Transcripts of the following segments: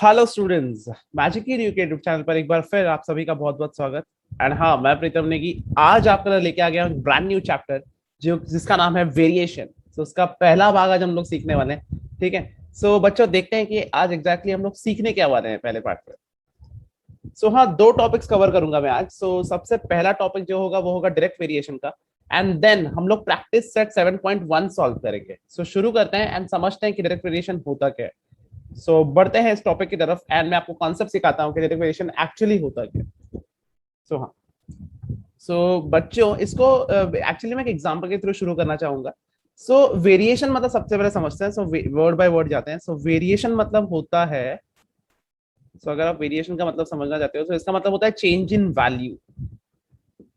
Hello students, magic की YouTube channel पर एक बार फिर आप सभी का बहुत बहुत स्वागत। एंड हाँ, मैं प्रीतम नेगी आज आपके लिए लेके आ गया हूँ ब्रांड न्यू चैप्टर जो जिसका नाम है वेरिएशन। तो उसका पहला भाग आज हम लोग सीखने वाले हैं। ठीक है। सो बच्चों, देखते हैं कि आज एग्जैक्टली हम लोग सीखने क्या वाले हैं पहले पार्ट में। हाँ, दो टॉपिक्स कवर करूंगा मैं आज। सबसे पहला टॉपिक जो होगा वो होगा डायरेक्ट वेरिएशन का। एंड देन हम लोग प्रैक्टिस सेट 7.1 सॉल्व करेंगे। शुरू करते हैं एंड समझते हैं कि डायरेक्ट वेरिएशन होता क्या है। बढ़ते हैं इस टॉपिक की तरफ एंड मैं आपको कॉन्सेप्ट सिखाता हूँ कि डेरिवेशन एक्चुअली होता क्या है। हाँ, बच्चों, इसको एक्चुअली मैं एक एग्जांपल के थ्रू शुरू करना चाहूंगा। वेरिएशन मतलब सबसे पहले समझते हैं। वर्ड बाय वर्ड जाते हैं। वेरिएशन मतलब होता है, अगर आप वेरिएशन का मतलब समझना चाहते हो तो इसका मतलब होता है change in value.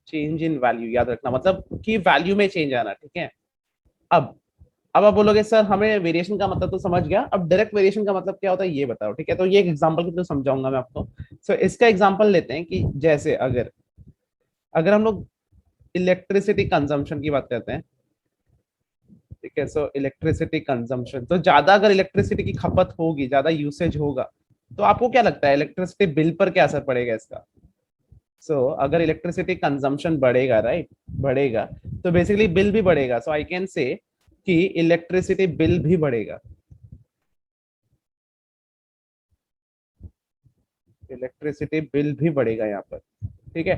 Change in value याद रखना, मतलब कि वैल्यू में चेंज आना। ठीक है। अब अब आप बोलोगे सर हमें वेरिएशन का मतलब तो समझ गया, अब डायरेक्ट वेरिएशन का मतलब क्या होता है ये बताओ। ठीक है, तो ये एक एग्जांपल के थ्रू समझाऊंगा मैं आपको। इसका एग्जांपल लेते हैं कि जैसे अगर अगर हम लोग इलेक्ट्रिसिटी कंजम्पशन की बात करते हैं। ठीक है। इलेक्ट्रिसिटी कंजम्पशन, तो ज्यादा अगर इलेक्ट्रिसिटी की खपत होगी, ज्यादा यूसेज होगा, तो आपको क्या लगता है इलेक्ट्रिसिटी बिल पर क्या असर पड़ेगा इसका? अगर इलेक्ट्रिसिटी कंजम्पशन बढ़ेगा, राइट, बढ़ेगा, तो बेसिकली बिल भी बढ़ेगा। आई कैन से कि इलेक्ट्रिसिटी बिल भी बढ़ेगा। इलेक्ट्रिसिटी बिल भी बढ़ेगा यहाँ पर। ठीक है।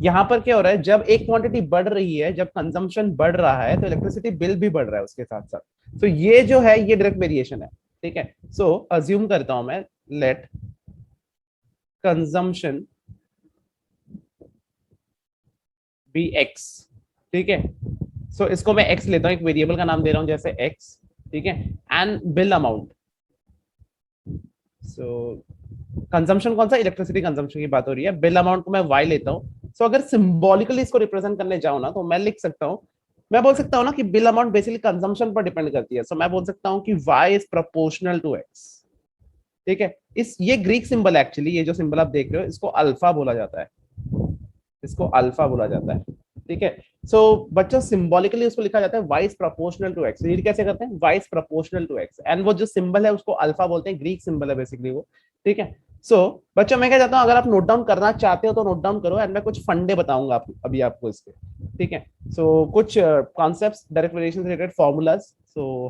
यहाँ पर क्या हो रहा है, जब एक क्वांटिटी बढ़ रही है, जब कंजम्पशन बढ़ रहा है, तो इलेक्ट्रिसिटी बिल भी बढ़ रहा है उसके साथ साथ। ये जो है ये डायरेक्ट वेरिएशन है। ठीक है। अज्यूम करता हूं मैं, लेट कंजम्पशन बी एक्स। ठीक है। इसको मैं एक्स लेता हूं, एक वेरिएबल का नाम दे रहा हूं जैसे एक्स। ठीक है। And bill amount. So consumption कौन सा, इलेक्ट्रिसिटी कंजम्पशन की बात हो रही है। बिल अमाउंट को मैं वाई लेता हूँ। अगर सिंबॉलिकली इसको रिप्रेजेंट करने जाऊँ ना, तो मैं लिख सकता हूँ, मैं बोल सकता हूँ ना कि बिल अमाउंट बेसिकली कंजम्पशन पर डिपेंड करती है। मैं बोल सकता हूँ कि y is proportional to x. ठीक है। ये ग्रीक सिंबल एक्चुअली, ये जो सिंबल आप देख रहे हो इसको अल्फा बोला जाता है। इसको अल्फा बोला जाता है। ठीक है। बच्चों, सिंबॉलिकली उसको लिखा जाता है y is proportional to x। Read कैसे करते हैं, y is proportional to x, and वो जो सिंबल है उसको अल्फा बोलते हैं, ग्रीक सिंबल है बेसिकली वो। ठीक है। बच्चों, मैं क्या चाहता हूँ, अगर आप नोट डाउन करना चाहते हो तो नोट डाउन करो, एंड मैं कुछ फंडे बताऊंगा अभी आपको इसके। ठीक है। कुछ कॉन्सेप्ट्स, डायरेक्ट वेरिएशन से रिलेटेड फॉर्मूलाज।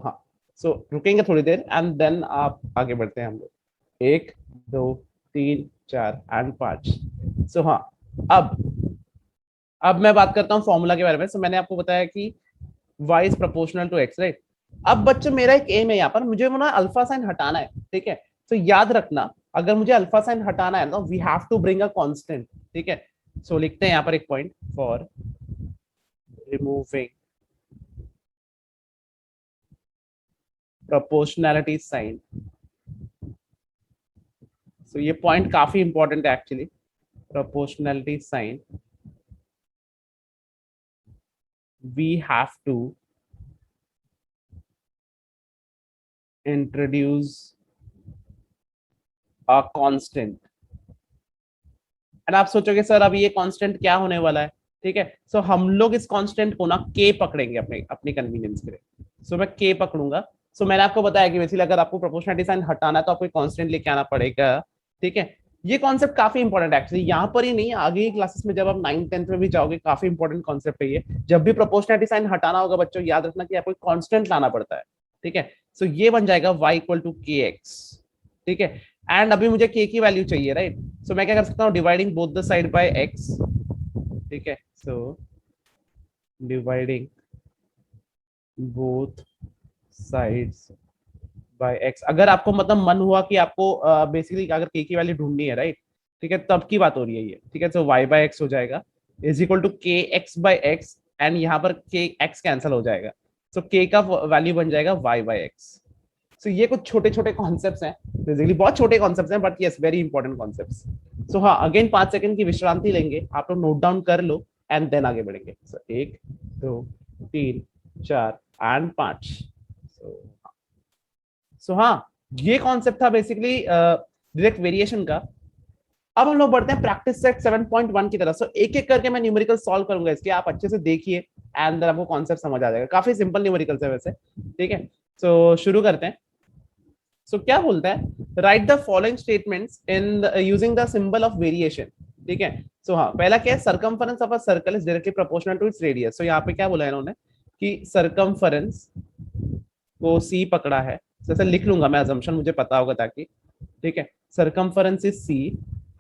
हाँ, रुकेंगे थोड़ी देर एंड देन आप आगे बढ़ते हैं हम लोग। एक, दो, तीन, चार एंड पांच। हाँ, अब अब मैं बात करता हूँ फॉर्मूला के बारे में। मैंने आपको बताया कि y is proportional to x, right. अब बच्चों, मेरा एक एम है यहाँ पर, मुझे वो ना अल्फा साइन हटाना है। ठीक है। याद रखना, अगर मुझे अल्फा साइन हटाना है ना, we have to bring a constant. ठीक है। लिखते हैं यहाँ पर एक point, for removing proportionality sign. ये पॉइंट काफी इंपॉर्टेंट है actually. Proportionality sign, we have to introduce a constant. And आप सोचोगे सर अब ये कांस्टेंट क्या होने वाला है। ठीक है। हम लोग इस कांस्टेंट को ना के पकड़ेंगे अपने अपनी कन्वीनियंस के लिए। मैं के पकड़ूंगा। मैंने आपको बताया कि बेसिकली अगर आपको प्रोपोर्शनलिटी साइन हटाना है तो आपको कांस्टेंट लेके आना पड़ेगा। ठीक है। ये कॉन्सेप्ट काफी इंपॉर्टेंट है एक्चुअली, यहाँ पर ही नहीं, आगे की क्लासेस में जब आप 9th 10th में भी जाओगे, काफी इंपॉर्टेंट कॉन्सेप्ट है ये। जब भी प्रोपोर्शनलिटी साइन हटाना होगा बच्चों, याद रखना कि आपको कांस्टेंट लाना पड़ता है। ठीक है। ये बन जाएगा y इक्वल टू के एक्स। ठीक है। एंड अभी मुझे के की वैल्यू चाहिए, राइट। मैं क्या कर सकता हूँ, dividing both the side by x. ठीक है। Dividing both sides by x. अगर आपको मतलब मन हुआ कि आपको बेसिकली अगर के की वैल्यू ढूंढनी है, राइट, ठीक है, तब की बात हो रही है ये। ठीक है। वाई बाय एक्स हो जाएगा इज इक्वल टू के एक्स बाय एक्स, एंड यहाँ पर के एक्स कैंसिल हो जाएगा। के का वैल्यू बन जाएगा वाई बाय एक्स। ये कुछ छोटे छोटे कॉन्सेप्ट्स हैं, बेसिकली बहुत छोटे कॉन्सेप्ट्स हैं, but yes very important concepts. हाँ, अगेन 5 सेकंड की विश्रांति लेंगे, आप लोग नोट डाउन कर लो एंड देन आगे बढ़ेंगे। एक, दो, तीन, चार एंड पांच। हाँ, ये कॉन्सेप्ट था बेसिकली डायरेक्ट वेरिएशन का। अब हम लोग बढ़ते हैं प्रैक्टिस सेट 7.1 की तरफ। एक एक करके मैं न्यूमेरिकल सॉल्व करूंगा इसके, आप अच्छे से देखिए एंड देन आपको कॉन्सेप्ट समझ आ जाएगा। काफी सिंपल न्यूमेरिकल्स है वैसे। ठीक है। शुरू करते हैं। सो क्या बोलता है, write the following statements in using the symbol of variation. ठीक है, सो हाँ पहला क्या है, circumference of a circle is directly proportional to its radius. So यहाँ पे क्या बोला है इन्होंने कि सरकमफरेंस को सी पकड़ा है, जैसे लिख लूंगा मैं, अजम्पशन मुझे पता होगा ताकि, ठीक है, circumference is c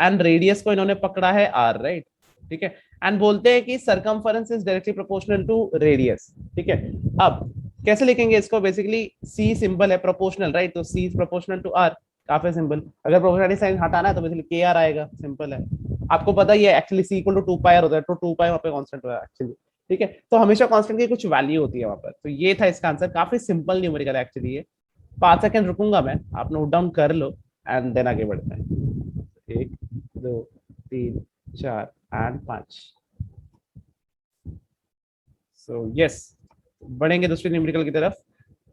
and radius को इन्होंने पकड़ा है आर, राइट। ठीक है, एंड बोलते हैं कि circumference is directly proportional to radius. ठीक है, अब कैसे लिखेंगे इसको, बेसिकली सी सिंबल है प्रोपोर्शनल, राइट, तो c is proportional to r, काफी सिंपल। अगर प्रोपोर्शनलिटी साइन हटाना है तो बेसिकली के आर आएगा, सिंपल है। आपको पता ही है actually c equal to 2 pi r होता है, तो 2 पाई वहां पे कांस्टेंट होता है एक्चुअली। ठीक है, तो हमेशा कांस्टेंट की कुछ वैल्यू होती है वहां पर, तो ये था इसका आंसर, काफी सिंपल न्यूमेरिकल है एक्चुअली ये। 5 सेकंड रुकूंगा मैं, आप नोट डाउन कर लो एंड देन आगे बढ़ते हैं। 1 2 3 4 एंड 5। सो यस, बढ़ेंगे दूसरे न्यूमेरिकल की तरफ।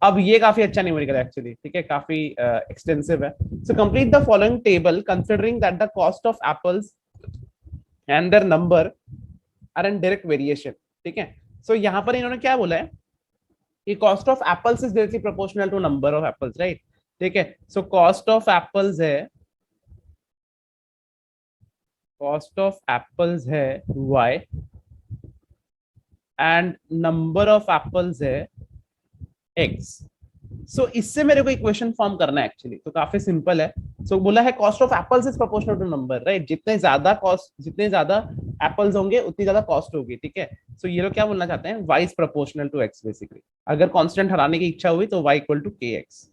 अब ये काफी अच्छा न्यूमेरिकल है एक्चुअली, ठीक है, काफी एक्सटेंसिव है। So complete the following table considering that the cost of apples and their number are in direct variation. ठीक है, सो यहाँ पर इन्होंने क्या बोला है कि cost of apples is directly proportional to number of apples, right. ठीक है, सो कॉस्ट ऑफ एप्पल्स है y and number of apples है x। सो इससे मेरे को इक्वेशन फॉर्म करना है एक्चुअली, तो काफी सिंपल है। सो बोला है cost of apples is proportional to number, right, जितने ज्यादा एप्पल्स होंगे उतनी ज्यादा कॉस्ट होगी। ठीक है, सो ये लोग क्या बोलना चाहते हैं, y is proportional to x basically. अगर कांस्टेंट हटाने की इच्छा हुई तो y इक्वल टू kx।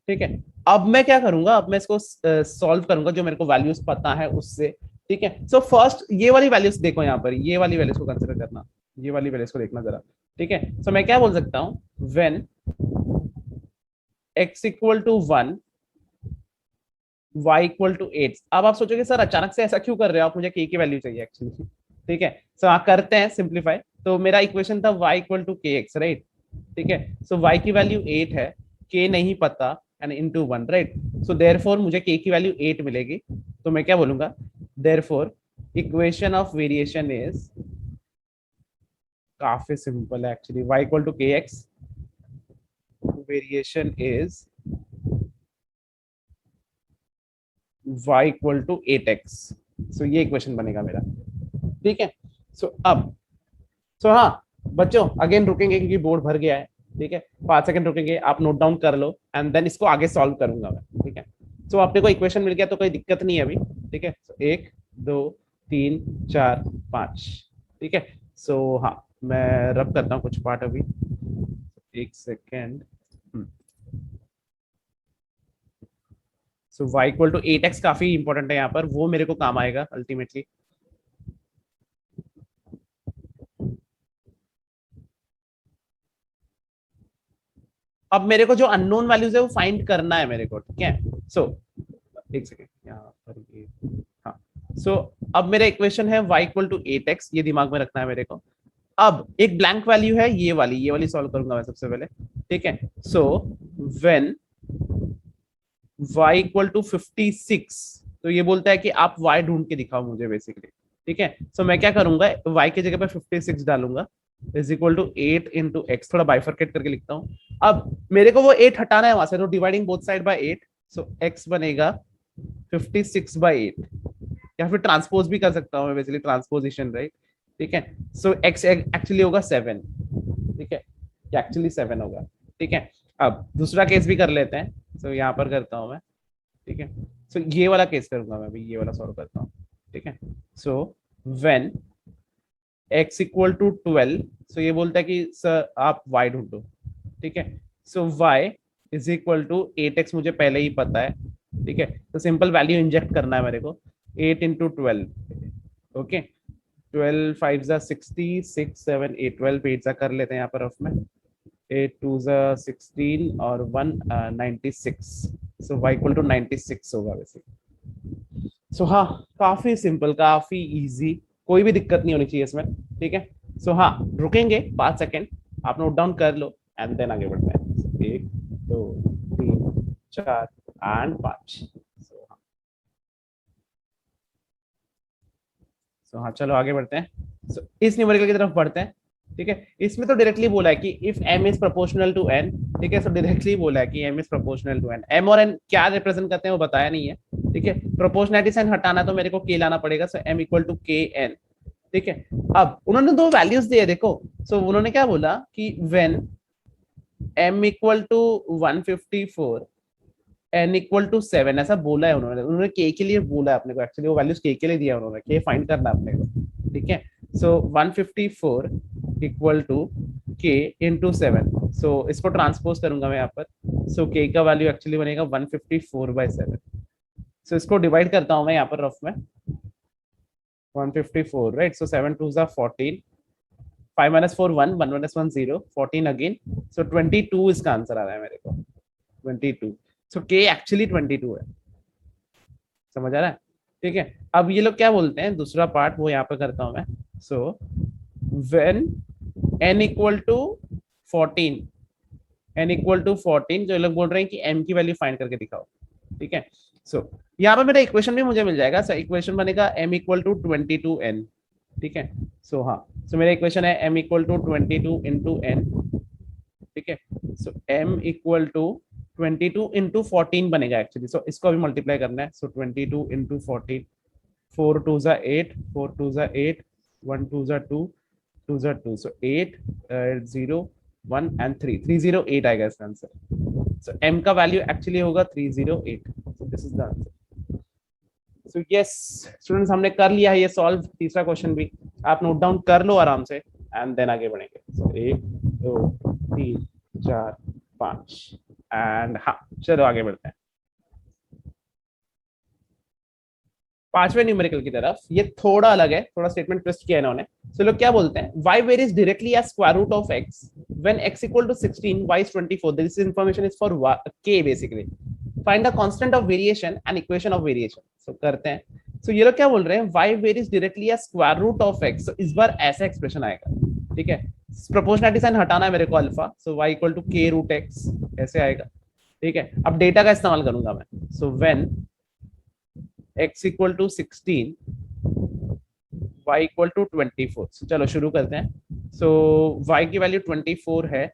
ठीक है, अब मैं क्या करूंगा, अब मैं इसको सॉल्व करूंगा जो मेरे को वैल्यूज पता है उससे। ठीक है, सो फर्स्ट ये वाली वैल्यूज देखो, यहाँ पर ये वाली वैल्यूज को कंसिडर करना, ये वाली वैल्यूज को देखना जरा। ठीक है, सो मैं क्या बोल सकता हूँ, when x equal to 1 y equal to 8। अब आप सोचोगे सर अचानक से ऐसा क्यों कर रहे हो आप, मुझे k की वैल्यू चाहिए एक्चुअली। ठीक है, सो आप करते हैं सिंप्लीफाई, तो मेरा इक्वेशन था y equal to kx, right. ठीक है, सो y की वैल्यू 8 है, k नहीं पता and into 1, right. So therefore मुझे k की वैल्यू 8 मिलेगी, तो मैं क्या बोलूंगा, therefore equation of variation is, काफी सिंपल है actually, y equal to kx, variation is y equal to 8x। So ये इक्वेशन बनेगा मेरा। ठीक है, सो हाँ बच्चों, अगेन रुकेंगे क्योंकि बोर्ड भर गया है। ठीक है, 5 सेकंड रुकेंगे, आप नोट डाउन कर लो एंड देन इसको आगे सॉल्व करूंगा मैं। ठीक है, सो अपने को इक्वेशन मिल गया तो कोई दिक्कत नहीं है अभी। ठीक है, 1 2 3 4 5। ठीक है, सो हाँ मैं रब करता हूँ कुछ पार्ट अभी, 1 second. So y equal to 8x काफी इंपॉर्टेंट है यहाँ पर, वो मेरे को काम आएगा अल्टीमेटली। अब मेरे को जो अननोन वैल्यूज है वो फाइंड करना है मेरे को। ठीक है, सो 1 सेकेंड यहाँ पर ये, हाँ। सो अब मेरा इक्वेशन है y इक्वल टू 8x, ये दिमाग में रखना है मेरे को। अब एक ब्लैंक वैल्यू है ये वाली सॉल्व करूंगा मैं सबसे पहले। ठीक है, so when y equal to 56, तो ये बोलता है कि आप y ढूंढ के दिखाओ मुझे बेसिकली। ठीक है, सो मैं क्या करूंगा, y की जगह पे 56 डालूंगा, is equal to 8 into x, थोड़ा बाइफरकेट करके लिखता हूँ। अब मेरे को वो 8 हटाना है वहां से, तो dividing both side by 8, so x बनेगा 56/8, या फिर ट्रांसपोज भी कर सकता हूँ मैं बेसिकली, ट्रांसपोजिशन, राइट। ठीक है, सो x एक्चुअली होगा 7। ठीक है, एक्चुअली 7 होगा। ठीक है, अब दूसरा केस भी कर लेते हैं, सो यहाँ पर करता हूँ मैं। ठीक है, सो ये वाला केस करूंगा मैं अभी, ये वाला सॉल्व करता हूँ। ठीक है, so when x equal to 12, so ये बोलता है कि सर आप y ढूंढो। ठीक है, so y is equal to 8x मुझे पहले ही पता है। ठीक है, तो सिंपल वैल्यू इंजेक्ट करना है मेरे को, 8 इंटू 12। ओके, 12 5 जा 60, 6 7 8, 12 8 जा कर लेते हैं यहाँ पर रफ में, 8 2 जा 16 और 1 96। सो y इक्वल टू 96 होगा वैसे। सो हाँ काफी सिंपल, काफी इजी, कोई भी दिक्कत नहीं होनी चाहिए इसमें। ठीक है, सो हाँ रुकेंगे 5 सेकेंड, आप नोट डाउन कर लो एंड देन आगे बढ़ते हैं। 1 2 3 4 एंड 5। सो हाँ चलो आगे बढ़ते हैं। इस न्यूमेरिकल की तरफ बढ़ते हैं। ठीक है, इसमें तो डायरेक्टली बोला है कि if m is proportional to n, ठीक है, तो डायरेक्टली बोला है कि m is proportional to n। m और n क्या रिप्रेजेंट करते हैं वो बताया नहीं है, ठीक है। प्रोपोर्शनलिटी साइन हटाना तो मेरे को k लाना पड़ेगा, so m equal to k n, ठीक है। अब उन्होंने दो वैल्यूज दिए देखो, सो उन्होंने क्या बोला कि when m equal to 154 n equal to 7, ऐसा बोला है उन्होंने। उन्होंने k के लिए बोला है अपने को, एक्चुअली वो वैल्यूज k के लिए दिया उन्होंने, k फाइंड करना है अपने को, ठीक है। सो 154 इक्वल टू k इंटू 7, सो इसको ट्रांसपोज करूंगा मैं यहाँ पर, सो k का वैल्यू एक्चुअली बनेगा 154/7। सो इसको डिवाइड करता हूँ मैं यहाँ पर रफ में, 154, right. So 7 2s are 14, 5 minus 4 1, 1 minus 1 0, 14 again, सो 22 इसका आंसर आ रहा है मेरे को, 22। सो k एक्चुअली 22 है, समझ आ रहा है, ठीक है। अब ये लोग क्या बोलते हैं, दूसरा पार्ट वो यहाँ पे करता हूँ मैं। So when n equal to 14, n equal to 14, जो ये लोग बोल रहे हैं कि m की वैल्यू फाइंड करके दिखाओ, ठीक है। सो यहाँ पे मेरा इक्वेशन भी मुझे मिल जाएगा, सो इक्वेशन बनेगा m इक्वल टू 22n, ठीक है। सो हाँ, सो मेरा इक्वेशन है m equal to 22 into n, ठीक है। So m equal to 22 into 14 बनेगा एक्चुअली, सो इसको अभी मल्टीप्लाई करना है। So 22 into 14, 4 2s are 8, 4 2s are 8, 1 2s are 2, 2s are 2, so 8 0 1 and 3, 308 आएगा इसका आंसर। सो m का वैल्यू एक्चुअली होगा 308, so this is the answer. So yes students, हमने कर लिया है ये सॉल्व, तीसरा क्वेश्चन भी आप नोट डाउन कर लो आराम से, एंड देन आगे बढ़ेंगे। सो 1 2 3 4 5, एंड हाँ चलो आगे बढ़ते हैं पांचवें न्यूमेरिकल की तरफ। ये थोड़ा अलग है, थोड़ा स्टेटमेंट ट्विस्ट किया है इन्होंने। सो लोग क्या बोलते हैं, y varies directly as square root of x when x equal to 16, y is 24, this information is for k basically, find the constant of variation and equation of variation। so करते हैं। so ये लोग क्या बोल रहे हैं, y varies directly as square root of x, so इस बार ऐसा एक्सप्रेशन आएगा, ठीक है। प्रोपोर्शनलिटी साइन हटाना है मेरे को alpha, so y equal to k root x ऐसे आएगा, ठीक है। अब डेटा का इस्तेमाल करूंगा मैं। So when x equal to 16, y equal to 24, so, चलो शुरू करते हैं। सो y की वैल्यू 24 है,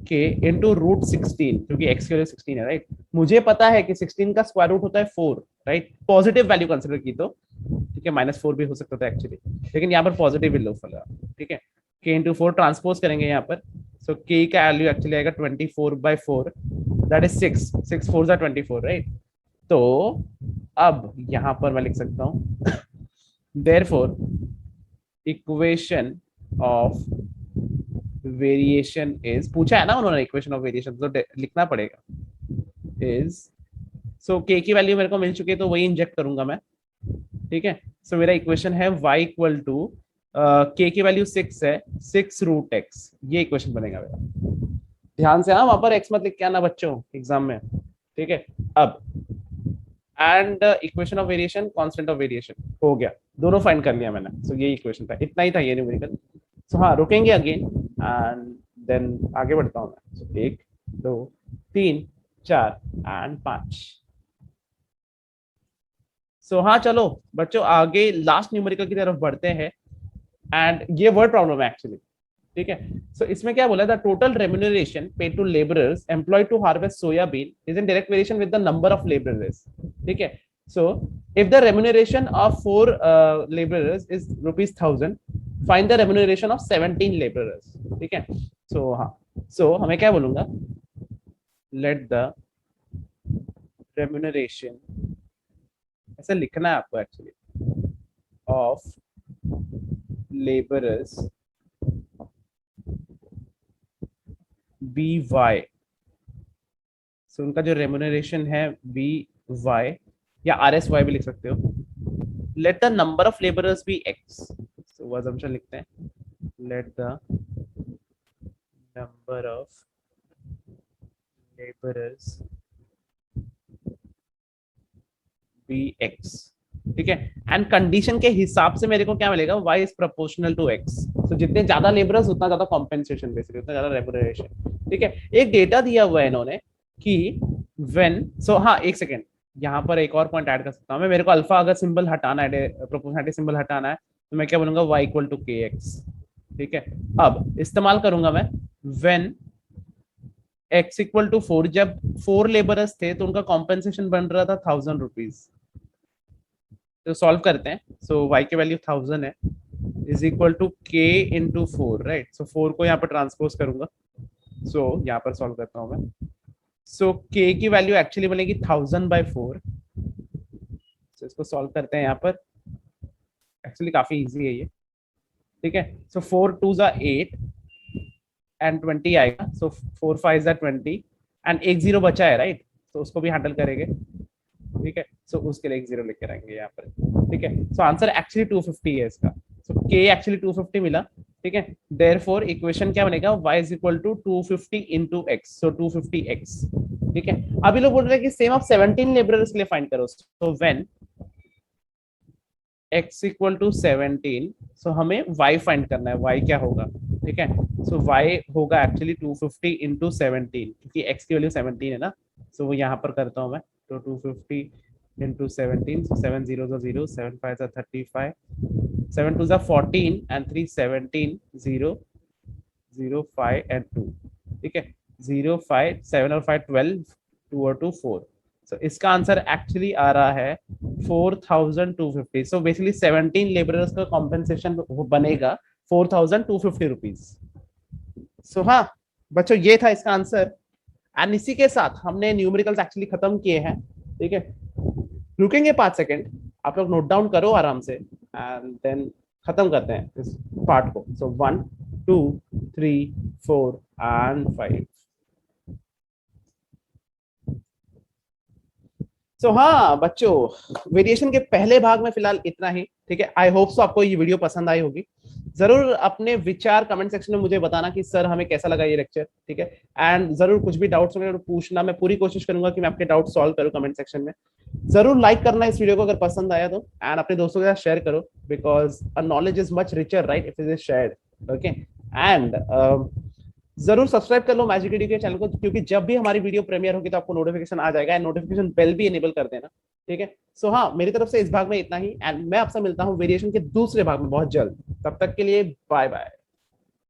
k इंटू रूट 16, क्योंकि x की वैल्यू 16 है, राइट। मुझे पता है कि 16 का स्क्वायर रूट होता है 4, राइट। पॉजिटिव वैल्यू कंसिडर की तो, ठीक है, -4 भी हो सकता था एक्चुअली, लेकिन यहाँ पर पॉजिटिव लो फॉलो, ठीक है। k इंटू 4 ट्रांसपोज करेंगे यहाँ पर, सो k का वैल्यू एक्चुअली आएगा 24/4, that is 6, 6 4s are 24, right. तो अब यहां पर मैं लिख सकता हूं therefore equation of variation is, पूछा है ना उन्होंने इक्वेशन ऑफ वेरिएशन, तो लिखना पड़ेगा इज। सो k की वैल्यू मेरे को मिल चुकी है, तो वही इंजेक्ट करूंगा मैं, ठीक है। सो मेरा इक्वेशन है y इक्वल टू k की वैल्यू 6 है, 6 रूट x, ये इक्वेशन बनेगा मेरा। ध्यान से हाँ, वहां पर x मत लिख के आना बच्चों एग्जाम में, ठीक है। अब and equation of variation, constant of variation हो गया, दोनों फाइंड कर लिया मैंने। सो ये इक्वेशन था, इतना ही था ये न्यूमेरिकल। सो हाँ रुकेंगे अगेन एंड देन आगे बढ़ता हूँ मैं। सो 1 2 3 4 एंड 5। सो हाँ चलो बच्चों आगे लास्ट न्यूमेरिकल की तरफ बढ़ते हैं, एंड ये वर्ड प्रॉब्लम है एक्चुअली, ठीक है। सो इसमें क्या बोला था, total remuneration paid to labourers employed to harvest soybean is in direct variation with the number of labourers, ठीक है। So if the remuneration of 4 labourers is ₹1000, find the remuneration of 17 labourers, ठीक है। सो हाँ, सो हमें क्या बोलूंगा, let the remuneration, ऐसा लिखना है आपको actually, of labourers be y. So उनका जो रेम्यूनरेशन है बी वाई, या आर एस वाई भी लिख सकते हो। Let the number of labourers be x, so वो assumption लिखते हैं, let the number of labourers be x, ठीक है। एंड कंडीशन के हिसाब से मेरे को क्या मिलेगा, y is proportional to x, तो जितने ज्यादा लेबरर्स उतना ज्यादा कॉम्पेंसेशन, बेसिकली उतना ज्यादा रेम्यूनरेशन, ठीक है। एक डेटा दिया हुआ है इन्होंने कि व्हेन, सो हाँ एक सेकेंड, यहाँ पर एक और पॉइंट ऐड कर सकता हूँ मैं। मेरे को अल्फा अगर सिंबल हटाना है, प्रोपोर्शनलिटी सिंबल हटाना है, तो मैं क्या बोलूंगा, y इक्वल टू kx, ठीक है, अब इस्तेमाल करूंगा मैं व्हेन x इक्वल टू 4, जब 4 लेबरर्स थे तो उनका कॉम्पेंसेशन बन रहा था 1000 रुपीज। तो सॉल्व करते हैं। सो y की वैल्यू 1000 है, is equal to k into 4, right. So 4 को यहाँ पर ट्रांसपोज करूंगा। सो यहाँ पर सॉल्व करता हूँ मैं। सो k की वैल्यू एक्चुअली बनेगी 1000/4। सो इसको सॉल्व करते हैं यहाँ पर। एक्चुअली काफी इजी है ये, ठीक है। सो 4 2 8 एंड 20 आएगा। सो 4 5 20 एंड एक जीरो बचा है, राइट। तो उसको भी हैंडल करेंगे, ठीक है। सो उसके लिए एक जीरो लेकर आएंगे यहाँ पर, ठीक है। सो आंसर एक्चुअली 250 है इसका। सो के एक्चुअली 250 मिला, ठीक है। देयरफॉर इक्वेशन क्या बनेगा, y is equal to 250 into x, so 250x, ठीक है। अभी लोग बोल रहे हैं कि सेम ऑफ 17 लेबरर्स के लिए फाइंड करो। So when x equal to 17, so हमें y फाइंड करना है। y क्या होगा, ठीक है। सो y होगा एक्चुअली 250 इंटू 17, क्योंकि x की वैल्यू 17 है ना। सो वो यहाँ पर करता हूँ मैं। तो 250 इंटू 17, so 7 0 0, 7 5 35, 7 2 14 and 3 17, 0 0 5 and 2, ठीक है। 0 5 7 और 5 12, 2 और 2 4। सो इसका आंसर एक्चुअली आ रहा है 4250। सो बेसिकली 17 लेबरर्स का कॉम्पेंसेशन बनेगा 4250 रुपीज। सो हाँ बच्चों, ये था इसका आंसर। एंड इसी के साथ हमने न्यूमेरिकल्स एक्चुअली खत्म किए हैं, ठीक है। रुकेंगे 5 सेकेंड, आप लोग नोट डाउन करो आराम से, एंड देन खत्म करते हैं इस पार्ट को। सो 1 2 3 4 एंड 5। सो हाँ बच्चों, वेरिएशन के पहले भाग में फिलहाल इतना ही, ठीक है। आई होप सो आपको ये वीडियो पसंद आई होगी। जरूर अपने विचार कमेंट सेक्शन में मुझे बताना कि सर हमें कैसा लगा ये लेक्चर, ठीक है। एंड जरूर कुछ भी डाउट्स होंगे तो पूछना, मैं पूरी कोशिश करूंगा कि मैं आपके डाउट सॉल्व करूं कमेंट सेक्शन में। जरूर लाइक करना इस वीडियो को अगर पसंद आया तो, एंड अपने दोस्तों के साथ शेयर करो, because a knowledge is much richer right if it is shared, okay. And जरूर सब्सक्राइब कर लो मैजिक एडू के चैनल को, क्योंकि जब भी हमारी वीडियो प्रीमियर होगी तो आपको नोटिफिकेशन आ जाएगा, एंड नोटिफिकेशन बेल भी इनेबल कर देना, ठीक है। सो हाँ, मेरी तरफ से इस भाग में इतना ही, एंड मैं आपसे मिलता हूँ वेरिएशन के दूसरे भाग में बहुत जल्द। तब तक के लिए बाय बाय।